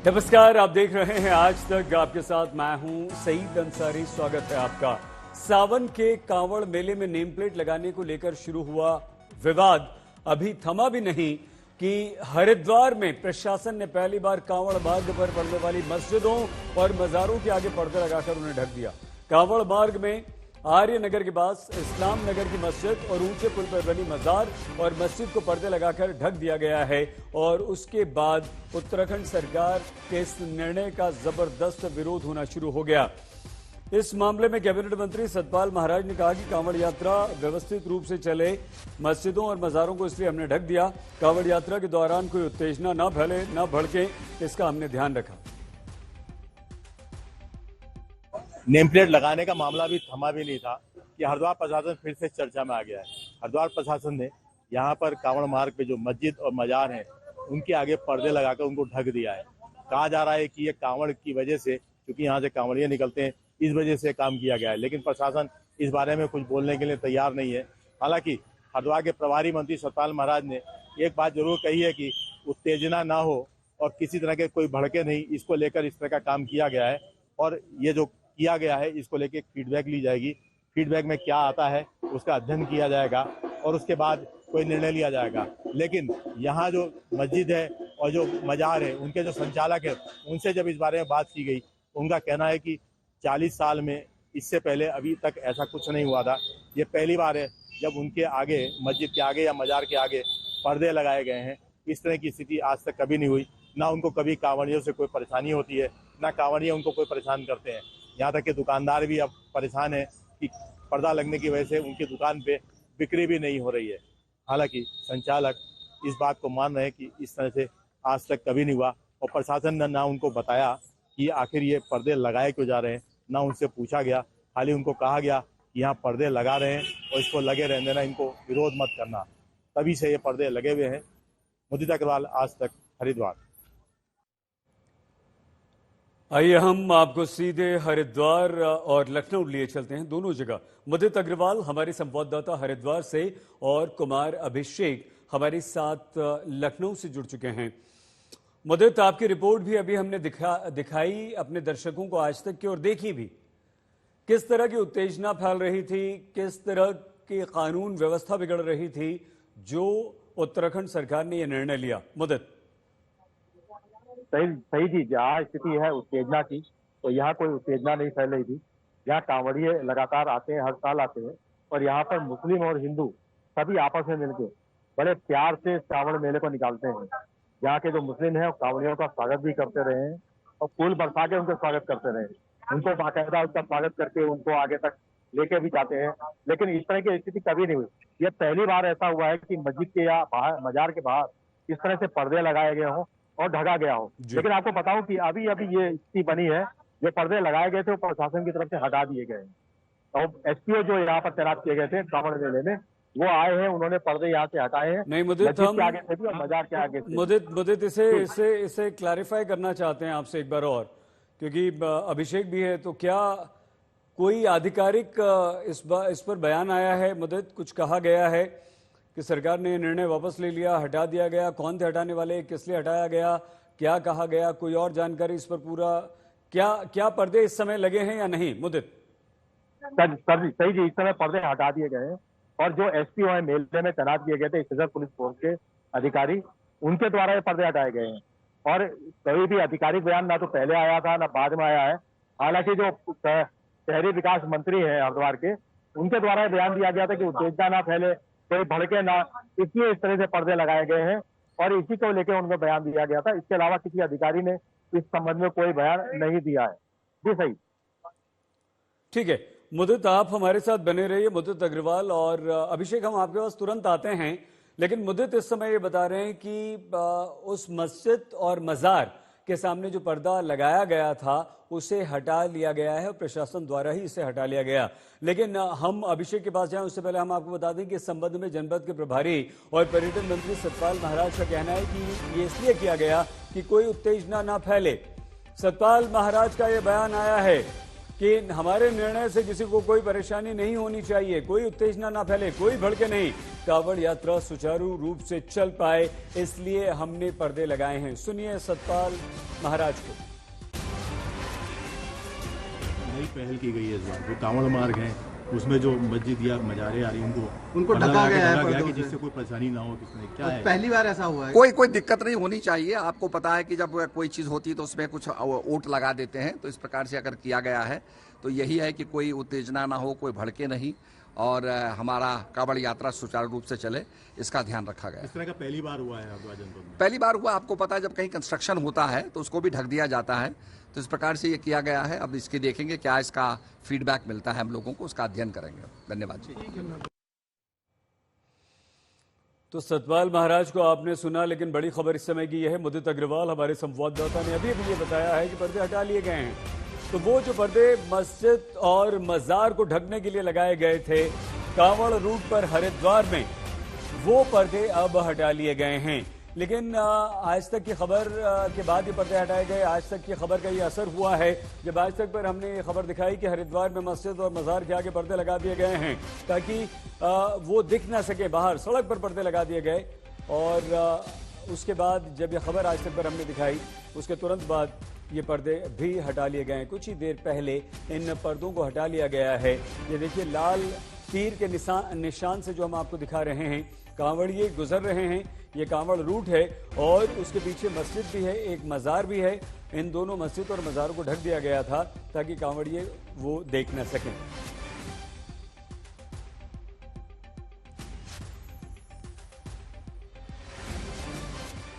नमस्कार, आप देख रहे हैं आज तक। आपके साथ मैं हूं सईद अंसारी। स्वागत है आपका। सावन के कांवड़ मेले में नेम प्लेट लगाने को लेकर शुरू हुआ विवाद अभी थमा भी नहीं कि हरिद्वार में प्रशासन ने पहली बार कांवड़ मार्ग पर पड़ने वाली मस्जिदों और मजारों के आगे पर्दे लगाकर उन्हें ढक दिया। कांवड़ मार्ग में आर्य नगर के पास इस्लाम नगर की मस्जिद और ऊंचे पुल पर बनी मजार और मस्जिद को पर्दे लगाकर ढक दिया गया है। और उसके बाद उत्तराखंड सरकार के इस निर्णय का जबरदस्त विरोध होना शुरू हो गया। इस मामले में कैबिनेट मंत्री सतपाल महाराज ने कहा कि कांवड़ यात्रा व्यवस्थित रूप से चले, मस्जिदों और मजारों को इसलिए हमने ढक दिया। कांवड़ यात्रा के दौरान कोई उत्तेजना न फैले, न भड़के, इसका हमने ध्यान रखा। नेम प्लेट लगाने का मामला भी थमा भी नहीं था कि हरिद्वार प्रशासन फिर से चर्चा में आ गया है। हरिद्वार प्रशासन ने यहाँ पर कांवड़ मार्ग पे जो मस्जिद और मजार हैं उनके आगे पर्दे लगाकर उनको ढक दिया है। कहा जा रहा है कि ये कांवड़ की वजह से, क्योंकि यहाँ से कांवड़िये निकलते हैं, इस वजह से काम किया गया है। लेकिन प्रशासन इस बारे में कुछ बोलने के लिए तैयार नहीं है। हालांकि हरिद्वार के प्रभारी मंत्री सतपाल महाराज ने एक बात जरूर कही है कि उत्तेजना ना हो और किसी तरह के कोई भड़के नहीं, इसको लेकर इस तरह का काम किया गया है। और ये जो किया गया है इसको लेके फीडबैक ली जाएगी। फीडबैक में क्या आता है उसका अध्ययन किया जाएगा और उसके बाद कोई निर्णय लिया जाएगा। लेकिन यहाँ जो मस्जिद है और जो मजार है, उनके जो संचालक है, उनसे जब इस बारे में बात की गई, उनका कहना है कि 40 साल में इससे पहले अभी तक ऐसा कुछ नहीं हुआ था। ये पहली बार है जब उनके आगे, मस्जिद के आगे या मजार के आगे पर्दे लगाए गए हैं। इस तरह की स्थिति आज तक कभी नहीं हुई। ना उनको कभी कांवड़ियों से कोई परेशानी होती है, ना कांवड़िये उनको कोई परेशान करते हैं। यहाँ तक कि दुकानदार भी अब परेशान है कि पर्दा लगने की वजह से उनकी दुकान पे बिक्री भी नहीं हो रही है। हालांकि संचालक इस बात को मान रहे हैं कि इस तरह से आज तक कभी नहीं हुआ और प्रशासन ने ना उनको बताया कि आखिर ये पर्दे लगाए क्यों जा रहे हैं, ना उनसे पूछा गया। खाली उनको कहा गया कि यहाँ पर्दे लगा रहे हैं और इसको लगे रहने देना, इनको विरोध मत करना। तभी से ये पर्दे लगे हुए हैं। मुदित अग्रवाल, आज तक, हरिद्वार। आइए हम आपको सीधे हरिद्वार और लखनऊ लिए चलते हैं। दोनों जगह मुदित अग्रवाल हमारे संवाददाता हरिद्वार से और कुमार अभिषेक हमारे साथ लखनऊ से जुड़ चुके हैं। मुदित, आपकी रिपोर्ट भी अभी हमने दिखाई अपने दर्शकों को आज तक की, और देखी भी किस तरह की उत्तेजना फैल रही थी, किस तरह की कानून व्यवस्था बिगड़ रही थी जो उत्तराखंड सरकार ने यह निर्णय लिया। मुदित। सही जी, जहाँ स्थिति है उत्तेजना की, तो यहाँ कोई उत्तेजना नहीं फैल रही थी। यहाँ कांवड़िये लगातार आते हैं, हर साल आते हैं, और यहाँ पर मुस्लिम और हिंदू सभी आपस में मिलकर बड़े प्यार से कांवड़ मेले को निकालते हैं। यहाँ के जो मुस्लिम हैं कांवड़ियों का स्वागत भी करते रहे हैं और फूल बरसा के उनका स्वागत करते रहे। उनको बाकायदा उसका स्वागत करके उनको आगे तक लेके भी जाते हैं। लेकिन इस तरह की स्थिति कभी नहीं हुई। ये पहली बार ऐसा हुआ है कि मस्जिद के या बाहर, मजार के बाहर इस तरह से पर्दे लगाए गए हों और ढका गया हो। लेकिन आपको बताऊं कि अभी ये स्थिति बनी है, जो पर्दे लगाए गए थे वो प्रशासन की तरफ से हटा दिए गए हैं। और एसपीओ जो यहाँ पर तैनात किए गए थे कांवड़ मेले में, वो आए हैं, उन्होंने पर्दे यहाँ से हटाए हैं। नहीं मुदित, हम आगे से भी और मजार के आगे से। मुदित इसे क्लैरिफाई करना चाहते हैं आपसे एक बार और, क्योंकि अभिषेक भी है। तो क्या कोई आधिकारिक इस पर बयान आया है मुदित? कुछ कहा गया है कि सरकार ने निर्णय वापस ले लिया, हटा दिया गया? कौन थे हटाने वाले, किस लिए हटाया गया, क्या कहा गया? कोई और जानकारी इस पर पूरा, क्या पर्दे इस समय लगे हैं या नहीं? मुदित। सही जी, इस समय पर्दे हटा दिए गए हैं और जो एसपीओ है मेले में तैनात किए गए थे स्पेशल पुलिस फोर्स के अधिकारी, उनके द्वारा ये पर्दे हटाए गए हैं। और कोई भी आधिकारिक बयान ना तो पहले आया था ना बाद में आया है। हालांकि जो शहरी विकास मंत्री है हरिद्वार के, उनके द्वारा बयान दिया गया था कि उत्तेजना ना फैले, कोई भड़के ना, इसलिए इस तरह से पर्दे लगाए गए हैं और इसी को लेकर उनको बयान दिया गया था। इसके अलावा किसी अधिकारी ने इस संबंध में कोई बयान नहीं दिया है। जी सही, ठीक है। मुदित, आप हमारे साथ बने रहिए। मुदित अग्रवाल और अभिषेक, हम आपके पास तुरंत आते हैं। लेकिन मुदित इस समय ये बता रहे हैं कि उस मस्जिद और मजार के सामने जो पर्दा लगाया गया था उसे हटा लिया गया है, प्रशासन द्वारा ही इसे हटा लिया गया। लेकिन हम अभिषेक के पास जाएं उससे पहले हम आपको बता दें कि इस संबंध में जनपद के प्रभारी और पर्यटन मंत्री सतपाल महाराज का कहना है कि ये इसलिए किया गया कि कोई उत्तेजना ना फैले। सतपाल महाराज का यह बयान आया है कि हमारे निर्णय से किसी को कोई परेशानी नहीं होनी चाहिए, कोई उत्तेजना ना फैले, कोई भड़के नहीं, कांवड़ यात्रा सुचारू रूप से चल पाए, इसलिए हमने पर्दे लगाए हैं। सुनिए सतपाल महाराज को। नई पहल की गई है इस बार, जो कांवड़ मार्ग है उसमें जो मस्जिद या मजारे आ रही हैं उनको ढका गया है कि जिससे कोई परेशानी ना हो। किसने क्या है, पहली बार ऐसा हुआ है? कोई दिक्कत नहीं होनी चाहिए। आपको पता है कि जब कोई चीज होती है तो उसमें कुछ ओट लगा देते हैं, तो इस प्रकार से अगर किया गया है तो यही है कि कोई उत्तेजना ना हो, कोई भड़के नहीं, और हमारा कांवड़ यात्रा सुचारू रूप से चले, इसका ध्यान रखा गया। इस तरह का पहली बार हुआ है हरिद्वार जनपद में? पहली बार हुआ। आपको पता है जब कहीं कंस्ट्रक्शन होता है तो उसको भी ढक दिया जाता है, तो इस प्रकार से ये किया गया है। अब इसके देखेंगे क्या इसका फीडबैक मिलता है हम लोगों को, उसका अध्ययन करेंगे। धन्यवाद जी। तो सतपाल महाराज को आपने सुना, लेकिन बड़ी खबर इस समय की यह है, मुदित अग्रवाल हमारे संवाददाता ने अभी अभी ये बताया है कि पर्दे हटा लिए गए हैं। तो वो जो पर्दे मस्जिद और मजार को ढकने के लिए लगाए गए थे कांवड़ रूट पर हरिद्वार में, वो पर्दे अब हटा लिए गए हैं। लेकिन आज तक की खबर के बाद ये पर्दे हटाए गए। आज तक की खबर का ये असर हुआ है जब आज तक पर हमने ये खबर दिखाई कि हरिद्वार में मस्जिद और मजार के आगे पर्दे लगा दिए गए हैं ताकि वो दिख ना सके, बाहर सड़क पर पर्दे लगा दिए गए। और उसके बाद जब ये खबर आज तक पर हमने दिखाई, उसके तुरंत बाद ये पर्दे भी हटा लिए गए हैं। कुछ ही देर पहले इन पर्दों को हटा लिया गया है। ये देखिए लाल तीर के निशान से जो हम आपको दिखा रहे हैं, कांवड़िए गुजर रहे हैं। ये कांवड़ रूट है और उसके पीछे मस्जिद भी है, एक मजार भी है। इन दोनों मस्जिद और मजारों को ढक दिया गया था ताकि कांवड़िए वो देख न सकें।